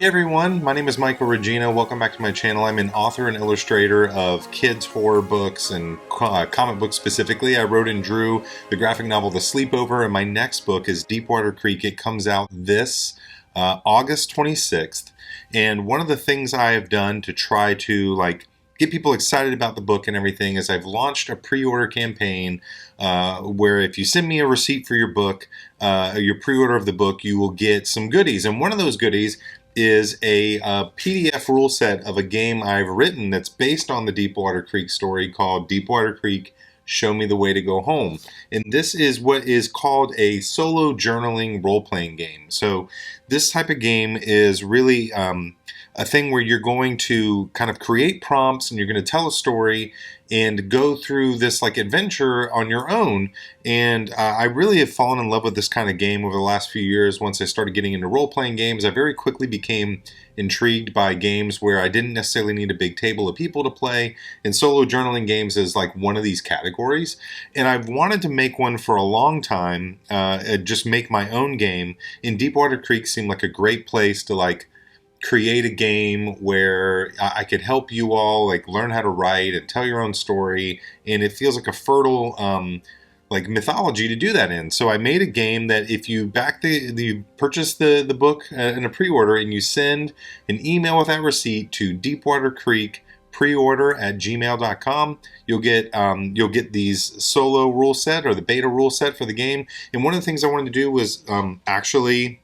Hey everyone, my name is Michael Regina. Welcome back to my channel. I'm an author and illustrator of kids' horror books and comic books specifically. I wrote and drew the graphic novel The Sleepover, and my next book is Deepwater Creek. It comes out this August 26th. And one of the things I have done to try to get people excited about the book and everything is I've launched a pre-order campaign where if you send me a receipt for your book, your pre-order of the book, you will get some goodies. And one of those goodies is a PDF rule set of a game I've written that's based on the Deepwater Creek story called Deepwater Creek, Show Me the Way to Go Home. And this is what is called a solo journaling role-playing game. So this type of game is really a thing where you're going to kind of create prompts and you're going to tell a story and go through this adventure on your own. And I really have fallen in love with this kind of game over the last few years. Once I started getting into role-playing games, I very quickly became intrigued by games where I didn't necessarily need a big table of people to play, and solo journaling games is one of these categories. And I've wanted to make one for a long time, just make my own game, and Deepwater Creek seemed like a great place to create a game where I could help you all learn how to write and tell your own story, and it feels like a fertile mythology to do that in. So I made a game that if you purchase the book in a pre-order and you send an email with that receipt to deepwatercreekpreorder@gmail.com, you'll get these solo rule set or the beta rule set for the game. And one of the things I wanted to do was actually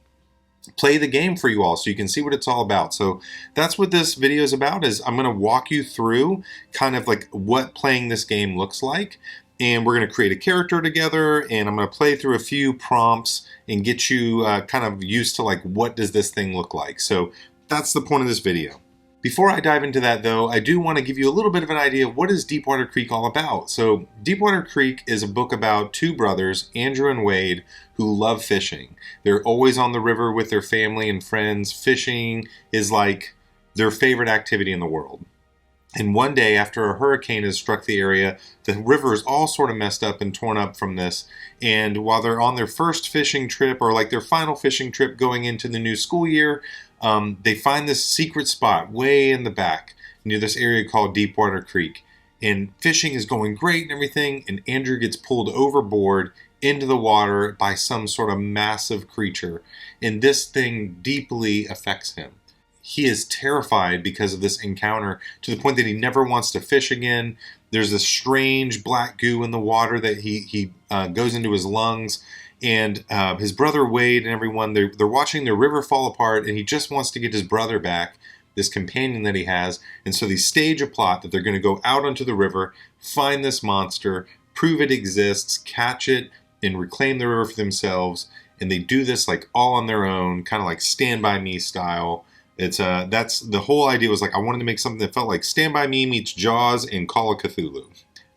play the game for you all so you can see what it's all about. So that's what this video is about. Is I'm going to walk you through kind of what playing this game looks like, and we're going to create a character together, and I'm going to play through a few prompts and get you kind of used to what does this thing look like. So that's the point of this video. Before I dive into that though, I do want to give you a little bit of an idea of what is Deepwater Creek all about. So Deepwater Creek is a book about two brothers, Andrew and Wade, who love fishing. They're always on the river with their family and friends. Fishing is their favorite activity in the world. And one day after a hurricane has struck the area, the river is all sort of messed up and torn up from this. And while they're on their first fishing trip, or their final fishing trip going into the new school year, they find this secret spot way in the back near this area called Deepwater Creek. And fishing is going great and everything, and Andrew gets pulled overboard into the water by some sort of massive creature. And this thing deeply affects him. He is terrified because of this encounter to the point that he never wants to fish again. There's this strange black goo in the water that he goes into his lungs. And his brother Wade and everyone, they're watching their river fall apart, and he just wants to get his brother back, this companion that he has. And so they stage a plot that they're going to go out onto the river, find this monster, prove it exists, catch it, and reclaim the river for themselves. And they do this all on their own, kind of Stand By Me style. It's that's the whole idea. Was I wanted to make something that felt like Stand By Me meets Jaws and Call of Cthulhu.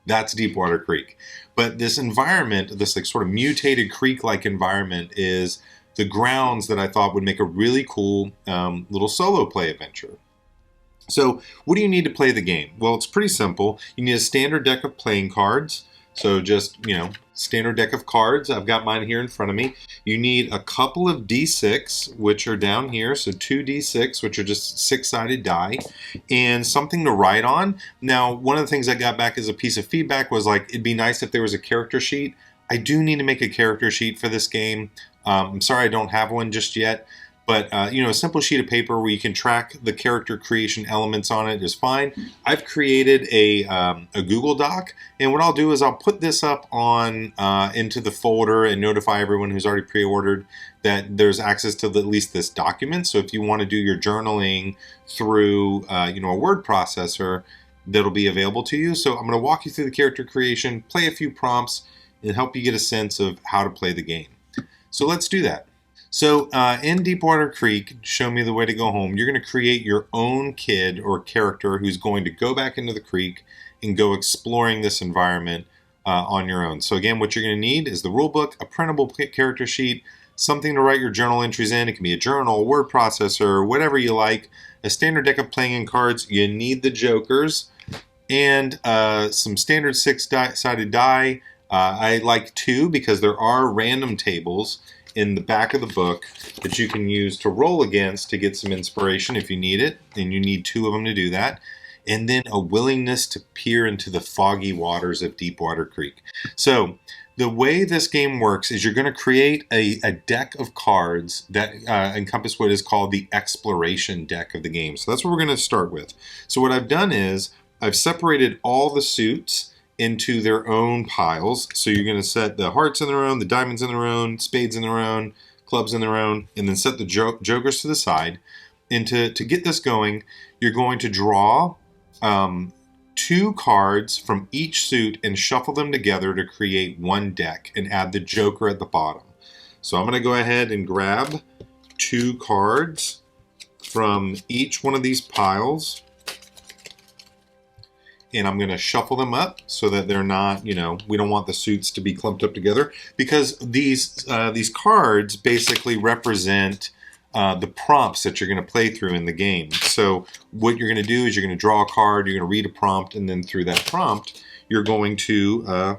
That's Deepwater Creek. But this environment, this sort of mutated creek-like environment, is the grounds that I thought would make a really cool little solo play adventure. So what do you need to play the game? Well, it's pretty simple. You need a standard deck of playing cards. So just, standard deck of cards. I've got mine here in front of me. You need a couple of D6, which are down here. So 2 D6, which are just 6-sided die, and something to write on. Now, one of the things I got back as a piece of feedback was it'd be nice if there was a character sheet. I do need to make a character sheet for this game. I'm sorry I don't have one just yet. But, a simple sheet of paper where you can track the character creation elements on it is fine. I've created a Google Doc, and what I'll do is I'll put this up on into the folder and notify everyone who's already pre-ordered that there's access to at least this document. So if you want to do your journaling through, a word processor, that'll be available to you. So I'm going to walk you through the character creation, play a few prompts, and help you get a sense of how to play the game. So let's do that. So in Deepwater Creek, Show Me the Way to Go Home, you're going to create your own kid or character who's going to go back into the creek and go exploring this environment on your own. So again, what you're going to need is the rule book, a printable character sheet, something to write your journal entries in. It can be a journal, word processor, whatever you like, a standard deck of playing cards. You need the jokers, and some standard 6-sided die. I like 2 because there are random tables, in the back of the book that you can use to roll against to get some inspiration if you need it, and you need 2 of them to do that. And then a willingness to peer into the foggy waters of Deepwater Creek. So the way this game works is you're going to create a deck of cards that encompass what is called the exploration deck of the game. So that's what we're going to start with. So what I've done is I've separated all the suits into their own piles. So you're going to set the hearts in their own, the diamonds in their own, spades in their own, clubs in their own, and then set the jokers to the side. And to get this going, you're going to draw 2 cards from each suit and shuffle them together to create one deck and add the joker at the bottom. So I'm going to go ahead and grab 2 cards from each one of these piles, and I'm going to shuffle them up so that they're not, we don't want the suits to be clumped up together, because these cards basically represent the prompts that you're going to play through in the game. So what you're going to do is you're going to draw a card, you're going to read a prompt, and then through that prompt, you're going to,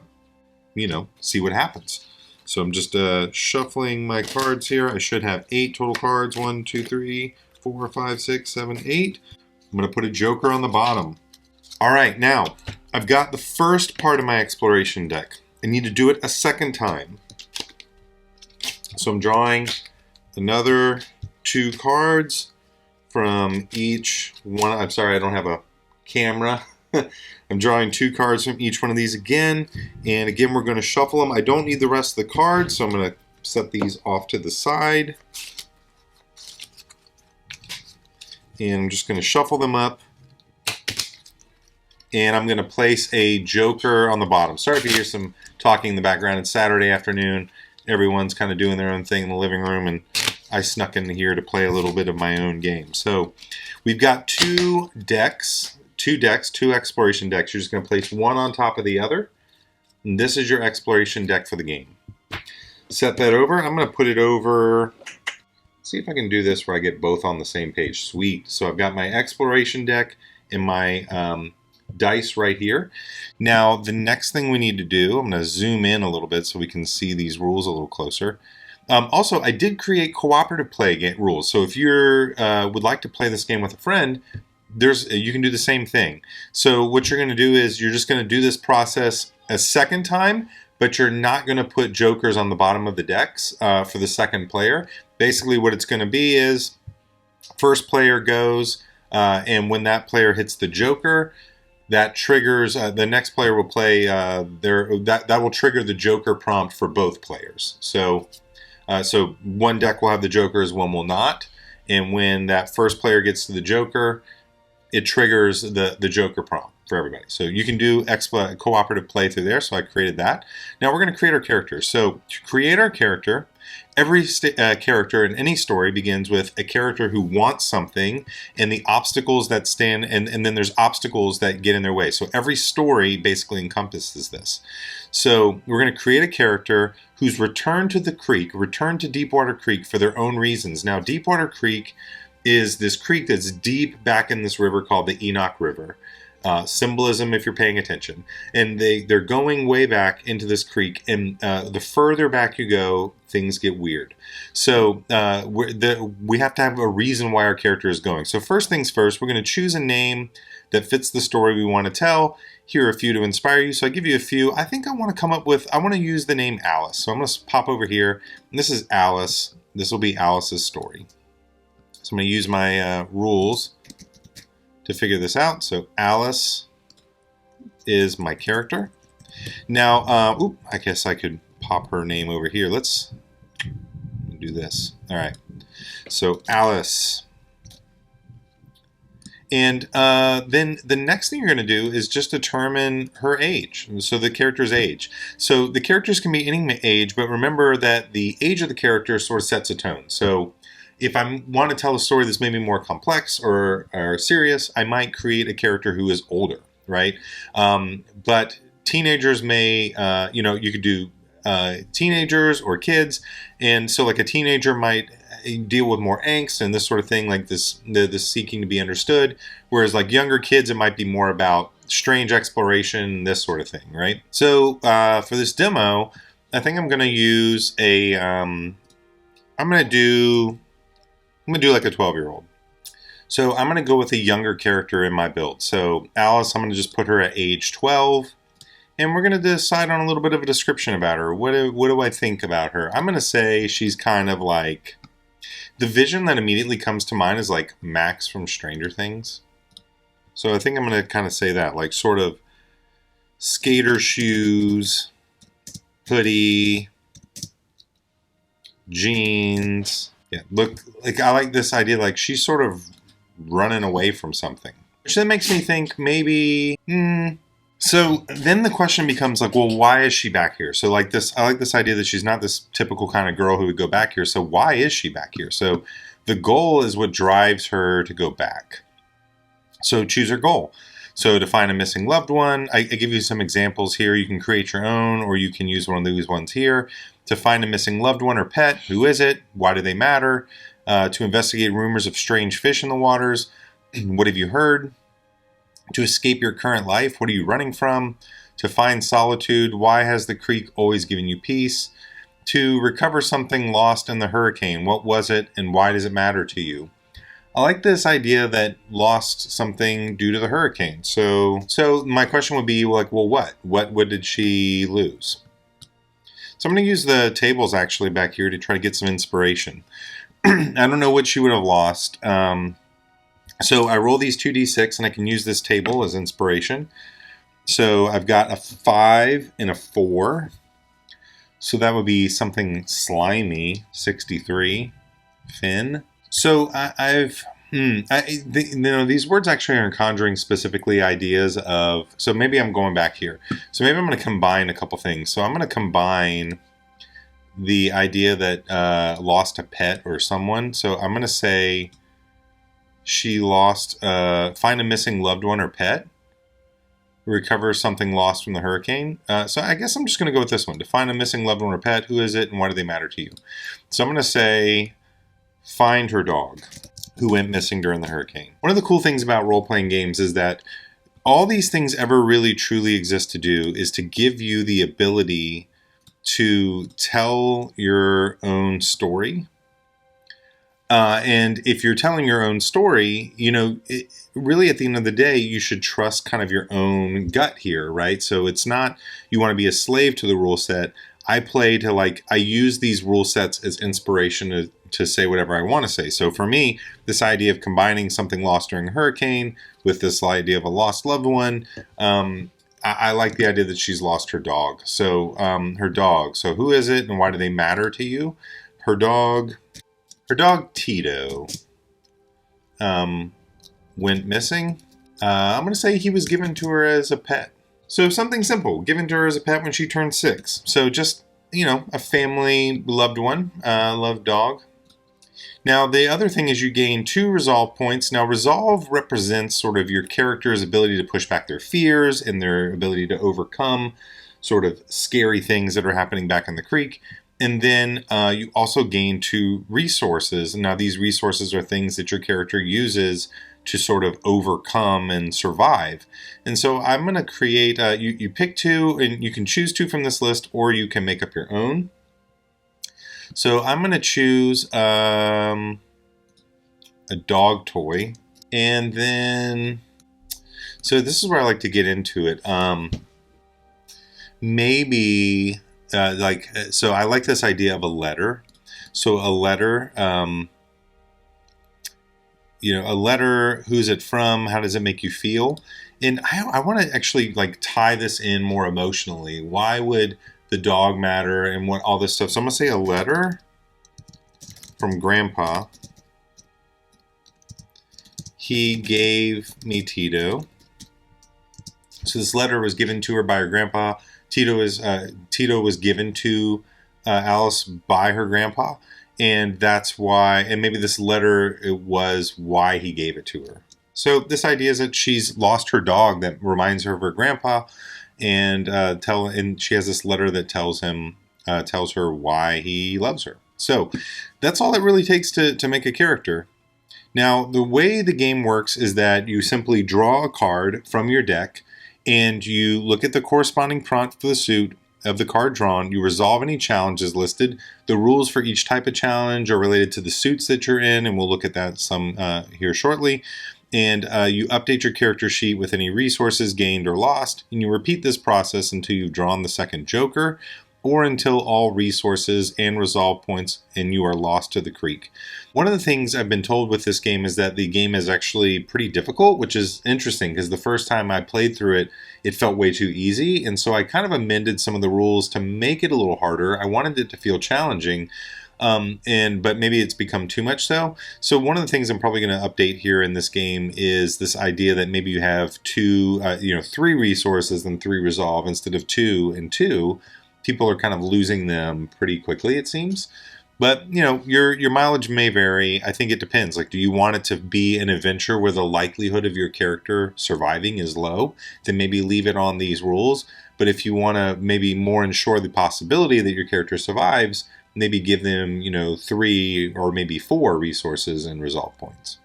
see what happens. So I'm just shuffling my cards here. I should have 8 total cards. 1, 2, 3, 4, 5, 6, 7, 8. I'm going to put a joker on the bottom. All right, now I've got the first part of my exploration deck. I need to do it a second time. So I'm drawing another 2 cards from each one. I'm sorry, I don't have a camera. I'm drawing 2 cards from each one of these again. And again, we're going to shuffle them. I don't need the rest of the cards, so I'm going to set these off to the side. And I'm just going to shuffle them up. And I'm going to place a joker on the bottom. Sorry if you hear some talking in the background. It's Saturday afternoon. Everyone's kind of doing their own thing in the living room, and I snuck in here to play a little bit of my own game. So we've got 2 decks, 2 exploration decks. You're just going to place one on top of the other. And this is your exploration deck for the game. Set that over. I'm going to put it over. See if I can do this where I get both on the same page. Sweet. So I've got my exploration deck and my dice right here. Now the next thing we need to do, I'm going to zoom in a little bit so we can see these rules a little closer. Also, I did create cooperative play rules. So if you would like to play this game with a friend, you can do the same thing. So what you're going to do is you're just going to do this process a second time, but you're not going to put jokers on the bottom of the decks for the second player. Basically what it's going to be is first player goes, and when that player hits the joker, that triggers, the next player will play, that will trigger the joker prompt for both players. So one deck will have the jokers, one will not. And when that first player gets to the joker, it triggers the joker prompt for everybody. So you can do cooperative play through there. So I created that. Now we're going to create our characters. So to create our character, every character in any story begins with a character who wants something and the obstacles that stand, and then there's obstacles that get in their way. So every story basically encompasses this. So we're going to create a character who's returned to the creek, returned to Deepwater Creek for their own reasons. Now Deepwater Creek is this creek that's deep back in this river called the Enoch River. Symbolism if you're paying attention. And they're going way back into this creek, and the further back you go, things get weird. So we have to have a reason why our character is going. So first things first, we're going to choose a name that fits the story we want to tell. Here are a few to inspire you. So I give you a few. I think I want to I want to use the name Alice. So I'm going to pop over here. And this is Alice. This will be Alice's story. So I'm going to use my rules to figure this out. So Alice is my character. Now, I guess I could pop her name over here. Let's do this. All right. So Alice. And then the next thing you're going to do is just determine her age. So the character's age. So the characters can be any age, but remember that the age of the character sort of sets a tone. So if I want to tell a story that's maybe more complex or serious, I might create a character who is older, right? But teenagers may, you could do teenagers or kids. And so like a teenager might deal with more angst and this sort of thing, like this seeking to be understood. Whereas like younger kids, it might be more about strange exploration, this sort of thing, right? So for this demo, I think I'm going to use a I'm gonna do like a 12-year-old. So I'm gonna go with a younger character in my build. So Alice, I'm gonna just put her at age 12. And we're going to decide on a little bit of a description about her. What do I think about her? I'm going to say she's kind of like... The vision that immediately comes to mind is like Max from Stranger Things. So I think I'm going to kind of say that. Like sort of skater shoes, hoodie, jeans. Yeah, look, like I like this idea. Like she's sort of running away from something. Which then makes me think maybe... So then the question becomes like, well, why is she back here? So like this, I like this idea that she's not this typical kind of girl who would go back here. So why is she back here? So the goal is what drives her to go back. So choose her goal. So to find a missing loved one, I give you some examples here. You can create your own, or you can use one of these ones here. To find a missing loved one or pet, who is it? Why do they matter? To investigate rumors of strange fish in the waters. What have you heard? To escape your current life, what are you running from? To find solitude, why has the creek always given you peace? To recover something lost in the hurricane, what was it and why does it matter to you? I like this idea that lost something due to the hurricane. So my question would be like, well, what? What did she lose? So I'm going to use the tables actually back here to try to get some inspiration. I don't know what she would have lost. So I roll these 2d6 and I can use this table as inspiration. So I've got a 5 and a 4. So that would be something slimy, 63. Fin. So these words actually are conjuring specifically ideas of, so maybe I'm going back here. So maybe I'm going to combine a couple things. So I'm going to combine the idea that lost a pet or someone. So I'm going to say... She lost, find a missing loved one or pet. Recover something lost from the hurricane. So I guess I'm just going to go with this one. To find a missing loved one or pet, who is it and why do they matter to you? So I'm going to say, find her dog who went missing during the hurricane. One of the cool things about role-playing games is that all these things ever really truly exist to do is to give you the ability to tell your own story. And if you're telling your own story, really at the end of the day, you should trust kind of your own gut here, right? So it's not you want to be a slave to the rule set. I use these rule sets as inspiration to say whatever I want to say. So for me, this idea of combining something lost during a hurricane with this idea of a lost loved one, I like the idea that she's lost her dog. So her dog. So who is it and why do they matter to you? Her dog Tito went missing. I'm going to say he was given to her as a pet. So something simple, given to her as a pet when she turned 6. So just, a family loved one, loved dog. Now, the other thing is you gain 2 resolve points. Now, resolve represents sort of your character's ability to push back their fears and their ability to overcome sort of scary things that are happening back in the creek. And then you also gain 2 resources. Now, these resources are things that your character uses to sort of overcome and survive. And so I'm going to create, you pick 2, and you can choose 2 from this list, or you can make up your own. So I'm going to choose a dog toy. And then, so this is where I like to get into it. Maybe... so I like this idea of a letter. So a letter, a letter, who's it from? How does it make you feel? And I want to actually tie this in more emotionally. Why would the dog matter and what all this stuff? So I'm going to say a letter from Grandpa. He gave me Tito. So this letter was given to her by her grandpa. Tito was given to Alice by her grandpa, and that's why. And maybe this letter was why he gave it to her. So this idea is that she's lost her dog that reminds her of her grandpa, and she has this letter that tells her why he loves her. So that's all it really takes to make a character. Now, the way the game works is that you simply draw a card from your deck, and you look at the corresponding prompt for the suit, of the card drawn, you resolve any challenges listed. The rules for each type of challenge are related to the suits that you're in, and we'll look at that some here shortly. And you update your character sheet with any resources gained or lost, and you repeat this process until you've drawn the second Joker, or until all resources and resolve points and you are lost to the creek. One of the things I've been told with this game is that the game is actually pretty difficult, which is interesting because the first time I played through it, it felt way too easy, and so I kind of amended some of the rules to make it a little harder. I wanted it to feel challenging, but maybe it's become too much so. So one of the things I'm probably going to update here in this game is this idea that maybe you have three resources and 3 resolve instead of 2 and 2. People are kind of losing them pretty quickly, it seems. But, your mileage may vary. I think it depends. Like, do you want it to be an adventure where the likelihood of your character surviving is low? Then maybe leave it on these rules. But if you want to maybe more ensure the possibility that your character survives, maybe give them, 3 or maybe 4 resources and resolve points.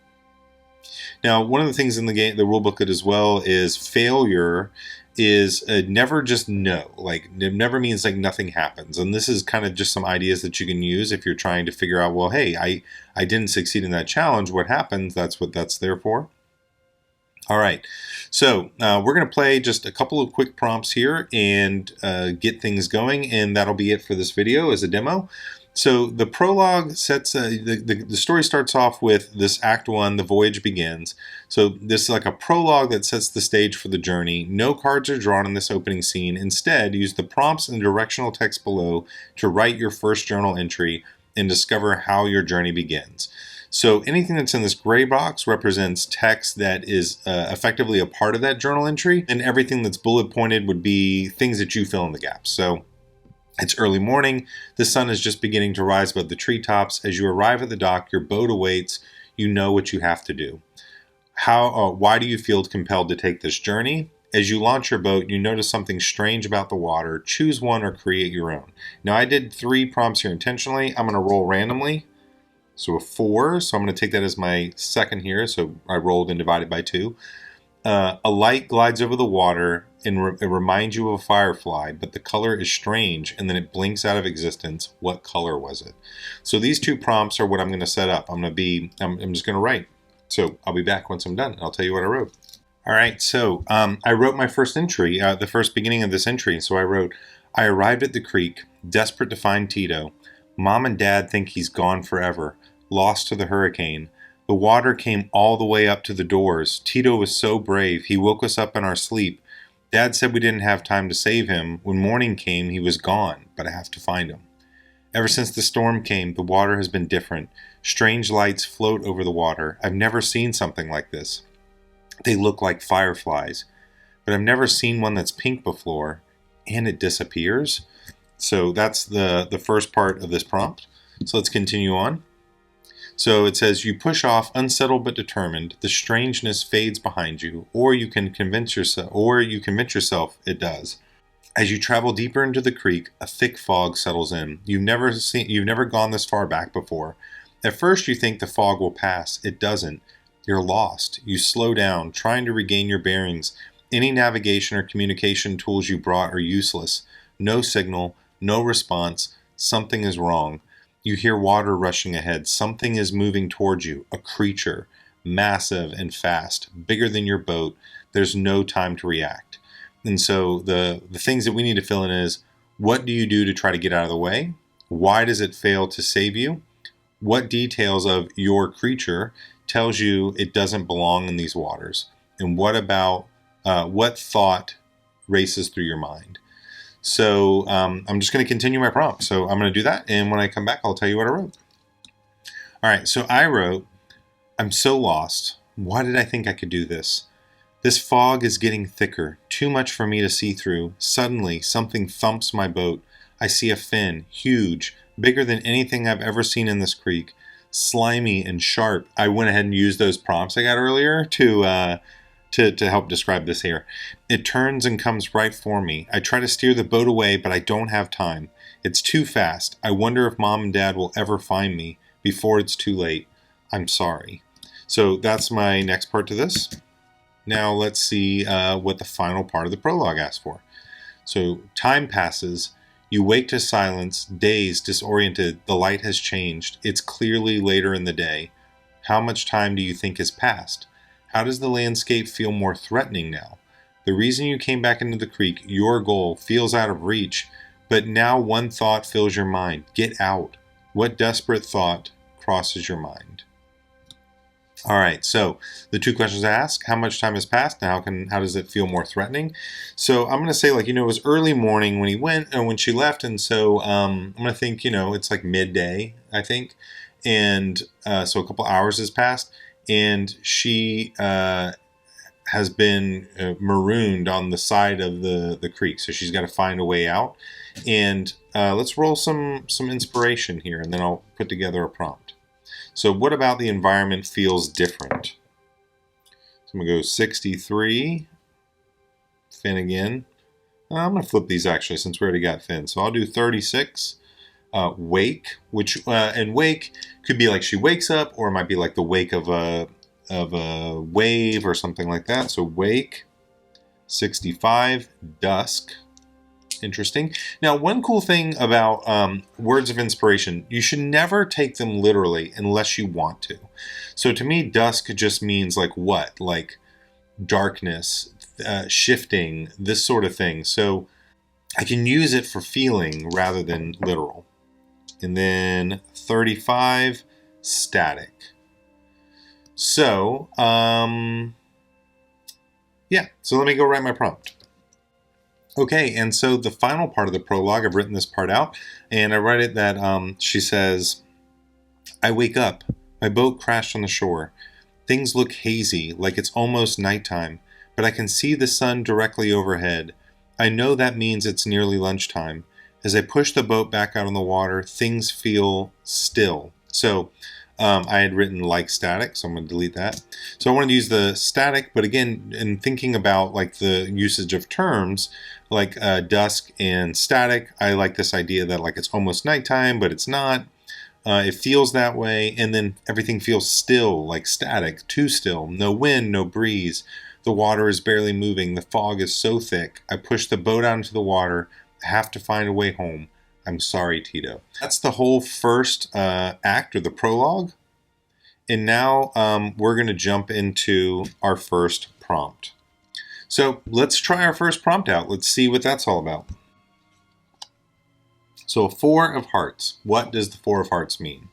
Now, one of the things in the game, the rule booklet as well, is failure is never just no. Like, it never means like nothing happens. And this is kind of just some ideas that you can use if you're trying to figure out, well, hey, I didn't succeed in that challenge. What happens? That's what that's there for. All right, so we're going to play just a couple of quick prompts here and get things going, and that'll be it for this video as a demo. So the prologue sets, the story starts off with this Act 1, the voyage begins. So this is like a prologue that sets the stage for the journey. No cards are drawn in this opening scene. Instead, use the prompts and directional text below to write your first journal entry and discover how your journey begins. So anything that's in this gray box represents text that is effectively a part of that journal entry, and everything that's bullet pointed would be things that you fill in the gaps. So it's early morning. The sun is just beginning to rise above the treetops. As you arrive at the dock, your boat awaits. You know what you have to do. Why do you feel compelled to take this journey? As you launch your boat, you notice something strange about the water. Choose one or create your own. Now, I did 3 prompts here intentionally. I'm going to roll randomly. So a 4. So I'm going to take that as my second here. So I rolled and divided by 2. A light glides over the water and it reminds you of a firefly, but the color is strange and then it blinks out of existence. What color was it? So these 2 prompts are what I'm going to set up. I'm just going to write. So I'll be back once I'm done and I'll tell you what I wrote. All right, so I wrote my first entry, the first beginning of this entry. So I wrote, I arrived at the creek, desperate to find Tito. Mom and Dad think he's gone forever, lost to the hurricane. The water came all the way up to the doors. Tito was so brave. He woke us up in our sleep. Dad said we didn't have time to save him. When morning came, he was gone, but I have to find him. Ever since the storm came, the water has been different. Strange lights float over the water. I've never seen something like this. They look like fireflies, but I've never seen one that's pink before, and it disappears. So that's the first part of this prompt. So let's continue on. So it says, you push off, unsettled but determined. The strangeness fades behind you, or you convince yourself it does. As you travel deeper into the creek, a thick fog settles in. You've never gone this far back before. At first you think the fog will pass. It doesn't. You're lost. You slow down, trying to regain your bearings. Any navigation or communication tools you brought are useless. No signal, no response. Something is wrong. You hear water rushing ahead. Something is moving towards you. A creature, massive and fast, bigger than your boat. There's no time to react. And so the things that we need to fill in is, what do you do to try to get out of the way? Why does it fail to save you? What details of your creature tells you it doesn't belong in these waters? And what thought races through your mind? So I'm just going to continue my prompt. So I'm going to do that, and when I come back, I'll tell you what I wrote. All right, so I wrote, I'm so lost. Why did I think I could do this? This fog is getting thicker, too much for me to see through. Suddenly, something thumps my boat. I see a fin, huge, bigger than anything I've ever seen in this creek. Slimy and sharp. I went ahead and used those prompts I got earlier to help describe this here. It turns and comes right for me. I try to steer the boat away, but I don't have time. It's too fast. I wonder if Mom and Dad will ever find me before it's too late. I'm sorry. So that's my next part to this. Now let's see what the final part of the prologue asks for. So time passes. You wake to silence, dazed, disoriented. The light has changed. It's clearly later in the day. How much time do you think has passed? How does the landscape feel more threatening now? The reason you came back into the creek, your goal, feels out of reach, but now one thought fills your mind. Get out. What desperate thought crosses your mind? All right, so the two questions I ask: how much time has passed, and how does it feel more threatening? So I'm going to say, like, it was early morning when he went and when she left, and so I'm going to think, it's like midday, I think, and so a couple hours has passed, and she has been marooned on the side of the creek, so she's got to find a way out. And let's roll some inspiration here, and then I'll put together a prompt. So what about the environment feels different? So I'm going to go 63, Finn again. I'm going to flip these actually since we already got Finn. So I'll do 36, wake, and wake could be like she wakes up, or it might be like the wake of a wave or something like that. So wake, 65, dusk. Interesting. Now, one cool thing about words of inspiration, you should never take them literally unless you want to. So to me, dusk just means like what? Like darkness, shifting, this sort of thing. So I can use it for feeling rather than literal. And then 35, static. So, yeah, so let me go write my prompt. Okay, and so the final part of the prologue, I've written this part out, and I write it that she says, I wake up. My boat crashed on the shore. Things look hazy, like it's almost nighttime, but I can see the sun directly overhead. I know that means it's nearly lunchtime. As I push the boat back out on the water, things feel still. So I had written like static, so I'm going to delete that. So I wanted to use the static, but again, in thinking about like the usage of terms, like dusk and static, I like this idea that like it's almost nighttime, but it's not. It feels that way, and then everything feels still, like static, too still. No wind, no breeze. The water is barely moving. The fog is so thick. I push the boat out into the water. I have to find a way home. I'm sorry, Tito. That's the whole first act, or the prologue. And now we're going to jump into our first prompt. So let's try our first prompt out. Let's see what that's all about. So 4 of hearts. What does the 4 of hearts mean?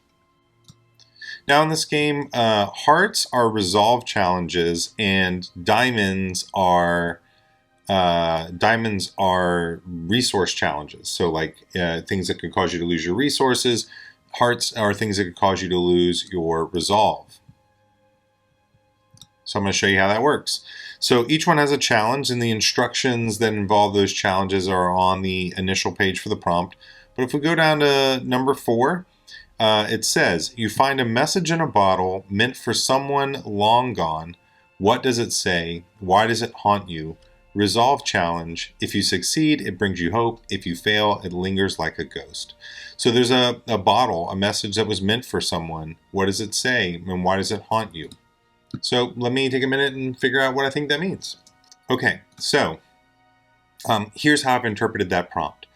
Now in this game, hearts are resolve challenges, and diamonds are resource challenges. So like things that could cause you to lose your resources. Hearts are things that could cause you to lose your resolve. So I'm going to show you how that works. So each one has a challenge, and the instructions that involve those challenges are on the initial page for the prompt. But if we go down to number 4, it says, you find a message in a bottle meant for someone long gone. What does it say? Why does it haunt you? Resolve challenge. If you succeed, it brings you hope. If you fail, it lingers like a ghost. So there's a bottle, a message that was meant for someone. What does it say, and why does it haunt you? So let me take a minute and figure out what I think that means. Okay, so here's how I've interpreted that prompt.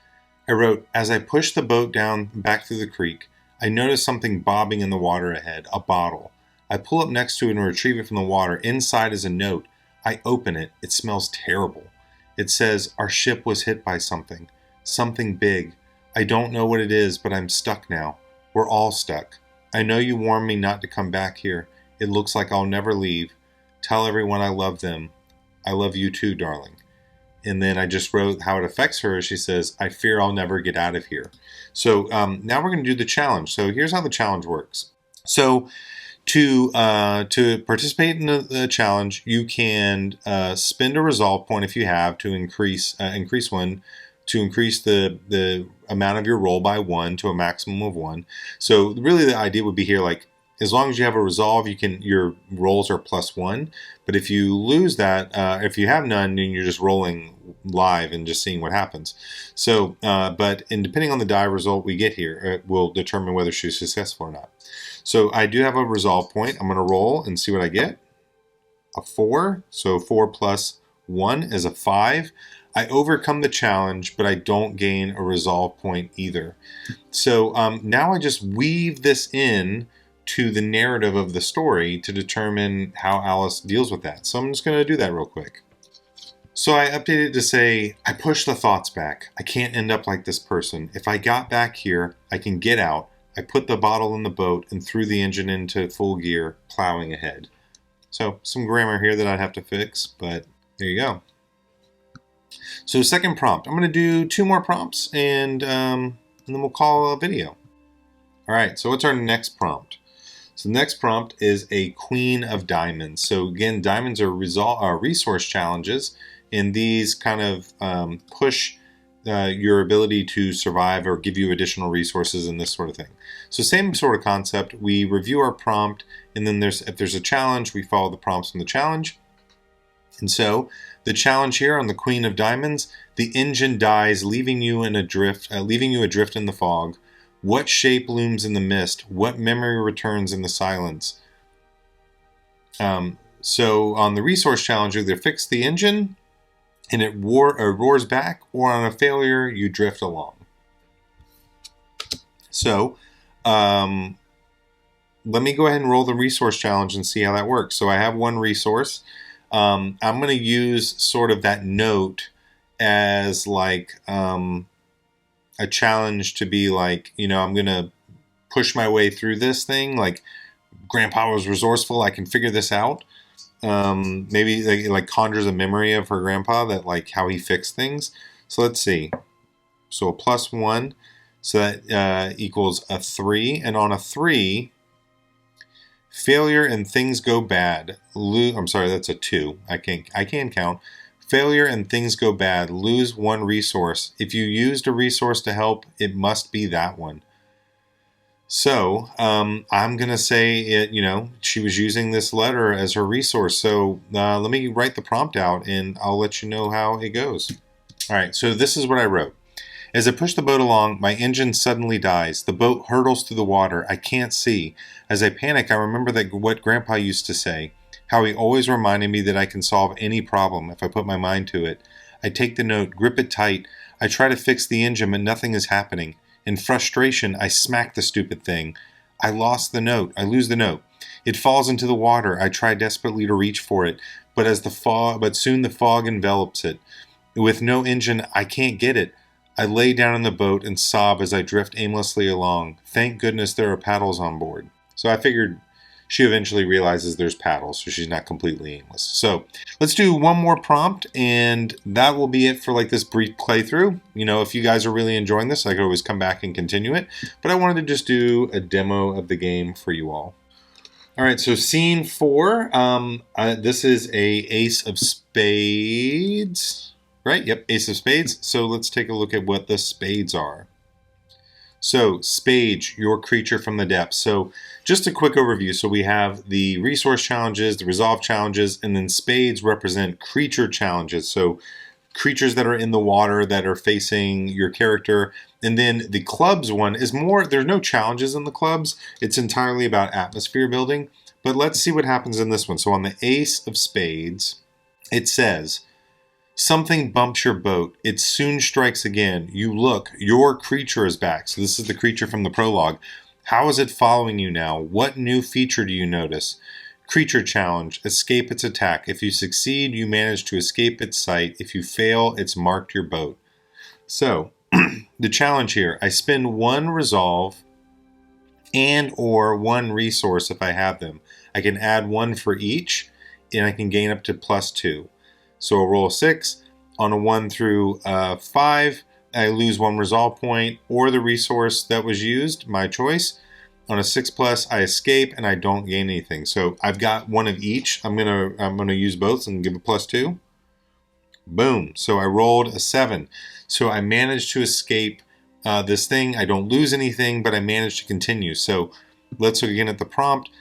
I wrote, as I push the boat down back through the creek, I notice something bobbing in the water ahead, a bottle. I pull up next to it and retrieve it from the water. Inside is a note. I open it. It smells terrible. It says, our ship was hit by something. Something big. I don't know what it is, but I'm stuck now. We're all stuck. I know you warned me not to come back here. It looks like I'll never leave. Tell everyone I love them. I love you too, darling. And then I just wrote how it affects her. She says, I fear I'll never get out of here. So now we're going to do the challenge. So here's how the challenge works. So to participate in the challenge, you can spend a resolve point if you have to increase one, to increase the amount of your roll by 1 to a maximum of 1. So really the idea would be here, like, as long as you have a resolve, your rolls are +1. But if you lose that, if you have none, then you're just rolling live and just seeing what happens. So, depending on the die result we get here, it will determine whether she's successful or not. So I do have a resolve point. I'm going to roll and see what I get. A 4. So 4 plus 1 is a 5. I overcome the challenge, but I don't gain a resolve point either. So now I just weave this in to the narrative of the story to determine how Alice deals with that. So I'm just going to do that real quick. So I updated to say, I push the thoughts back. I can't end up like this person. If I got back here, I can get out. I put the bottle in the boat and threw the engine into full gear, plowing ahead. So some grammar here that I'd have to fix, but there you go. So second prompt, I'm going to do 2 more prompts and then we'll call a video. All right, so what's our next prompt? So the next prompt is a Queen of Diamonds. So again, diamonds are resource challenges, and these kind of push your ability to survive or give you additional resources and this sort of thing. So same sort of concept. We review our prompt, and then if there's a challenge, we follow the prompts from the challenge. And so the challenge here on the Queen of Diamonds, the engine dies, leaving you adrift in the fog. What shape looms in the mist? What memory returns in the silence? So on the resource challenge, you either fix the engine and it roars back, or on a failure, you drift along. So let me go ahead and roll the resource challenge and see how that works. So I have 1 resource. I'm going to use sort of that note as like a challenge to be like, I'm going to push my way through this thing. Like, Grandpa was resourceful. I can figure this out. Maybe like conjures a memory of her grandpa, that like how he fixed things. So let's see. So a +1. So that equals a 3. And on a 3, failure and things go bad. I'm sorry, that's a 2. I can count. Failure and things go bad. Lose 1 resource. If you used a resource to help, it must be that one. So I'm going to say she was using this letter as her resource. So let me write the prompt out and I'll let you know how it goes. All right, so this is what I wrote. As I push the boat along, my engine suddenly dies. The boat hurtles through the water. I can't see. As I panic, I remember what Grandpa used to say, how he always reminded me that I can solve any problem if I put my mind to it. I take the note, grip it tight. I try to fix the engine, but nothing is happening. In frustration, I smack the stupid thing. I lost the note. I lose the note. It falls into the water. I try desperately to reach for it, but soon the fog envelops it. With no engine, I can't get it. I lay down in the boat and sob as I drift aimlessly along. Thank goodness there are paddles on board. So I figured she eventually realizes there's paddles, so she's not completely aimless. So let's do 1 more prompt, and that will be it for like this brief playthrough. If you guys are really enjoying this, I could always come back and continue it. But I wanted to just do a demo of the game for you all. All right, so scene 4. This is a Ace of Spades, right? Yep, Ace of Spades. So let's take a look at what the spades are. So, Spades, your creature from the depths. So, just a quick overview. So, we have the resource challenges, the resolve challenges, and then spades represent creature challenges. So, creatures that are in the water that are facing your character. And then the clubs one is more, there's no challenges in the clubs. It's entirely about atmosphere building. But let's see what happens in this one. So, on the Ace of Spades, it says, something bumps your boat. It soon strikes again. You look. Your creature is back. So this is the creature from the prologue. How is it following you now? What new feature do you notice? Creature challenge. Escape its attack. If you succeed, you manage to escape its sight. If you fail, it's marked your boat. So the challenge here. I spend 1 resolve and or 1 resource if I have them. I can add 1 for each, and I can gain up to +2. So I'll roll a 6. On a 1 through 5, I lose 1 resolve point or the resource that was used, my choice. On a 6+, I escape and I don't gain anything. So I've got 1 of each. I'm gonna use both and give a +2. Boom. So I rolled a 7. So I managed to escape this thing. I don't lose anything, but I managed to continue. So let's look again at the prompt.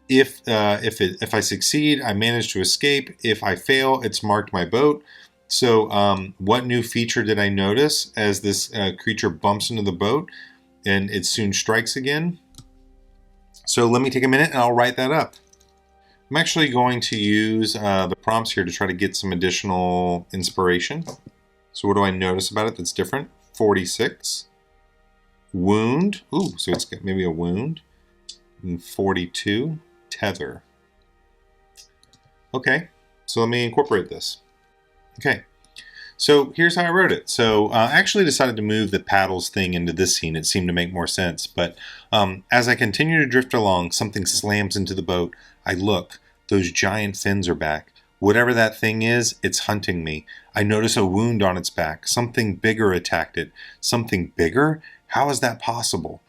If I succeed, I manage to escape. If I fail, it's marked my boat. So what new feature did I notice as this creature bumps into the boat and it soon strikes again? So let me take a minute and I'll write that up. I'm actually going to use the prompts here to try to get some additional inspiration. So what do I notice about it that's different? 46. Wound. Ooh, so it's got maybe a wound. And 42. Tether. Okay, so let me incorporate this. Okay, so here's how I wrote it. So I actually decided to move the paddles thing into this scene. It seemed to make more sense. But as I continue to drift along, something slams into the boat. I look. Those giant fins are back. Whatever that thing is, it's hunting me. I notice a wound on its back. Something bigger attacked it. Something bigger? How is that possible?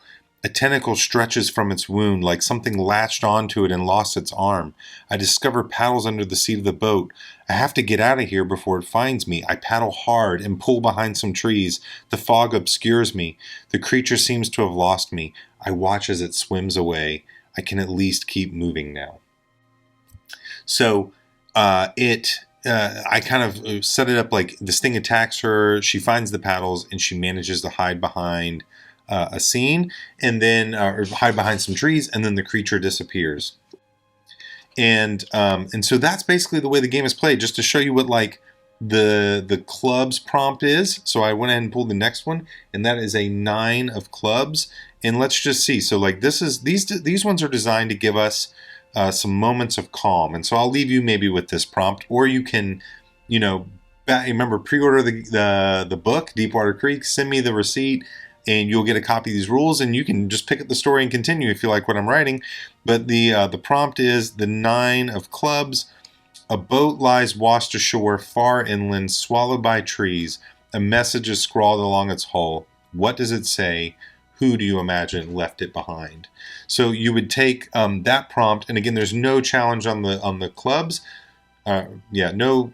A tentacle stretches from its wound like something latched onto it and lost its arm. I discover paddles under the seat of the boat. I have to get out of here before it finds me. I paddle hard and pull behind some trees. The fog obscures me. The creature seems to have lost me. I watch as it swims away. I can at least keep moving now. So I kind of set it up like this thing attacks her. She finds the paddles and she manages to hide behind a scene, and then or hide behind some trees, and then the creature disappears. And so that's basically the way the game is played. Just to show you what like the clubs prompt is. So I went ahead and pulled the next one, and that is a 9 of clubs. And let's just see. So like these ones are designed to give us some moments of calm. And so I'll leave you maybe with this prompt, or you can, remember, pre-order the book, Deepwater Creek, send me the receipt, and you'll get a copy of these rules, and you can just pick up the story and continue if you like what I'm writing. But the prompt is the 9 of clubs. A boat lies washed ashore far inland, swallowed by trees. A message is scrawled along its hull. What does it say? Who do you imagine left it behind? So you would take that prompt, and again, there's no challenge on the clubs. No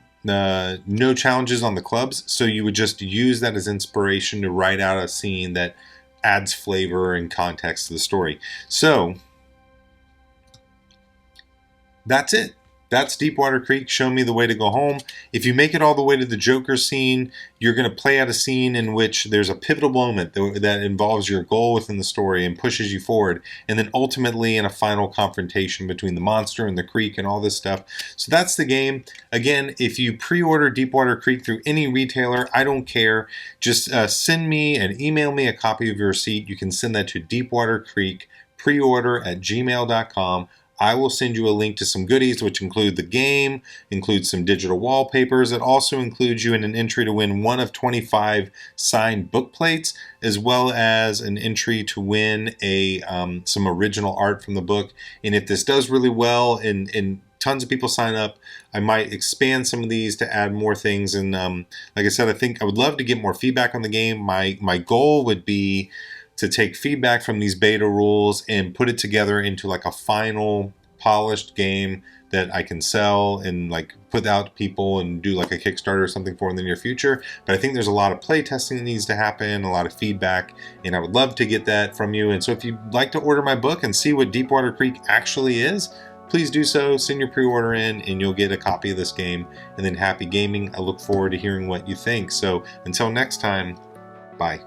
challenges on the clubs. So you would just use that as inspiration to write out a scene that adds flavor and context to the story. So that's it. That's Deepwater Creek. Show me the way to go home. If you make it all the way to the Joker scene, you're going to play out a scene in which there's a pivotal moment that involves your goal within the story and pushes you forward. And then ultimately in a final confrontation between the monster and the creek and all this stuff. So that's the game. Again, if you pre-order Deepwater Creek through any retailer, I don't care. Just send me and email me a copy of your receipt. You can send that to deepwatercreekpreorder@gmail.com. I will send you a link to some goodies, which include the game, includes some digital wallpapers. It also includes you in an entry to win one of 25 signed book plates, as well as an entry to win some original art from the book. And if this does really well and tons of people sign up, I might expand some of these to add more things. And like I said, I think I would love to get more feedback on the game. My goal would be to take feedback from these beta rules and put it together into like a final polished game that I can sell and like put out to people and do like a Kickstarter or something for in the near future. But I think there's a lot of play testing that needs to happen, a lot of feedback, and I would love to get that from you. And so if you'd like to order my book and see what Deepwater Creek actually is, please do so. Send your pre-order in and you'll get a copy of this game. And then happy gaming. I look forward to hearing what you think. So until next time, bye.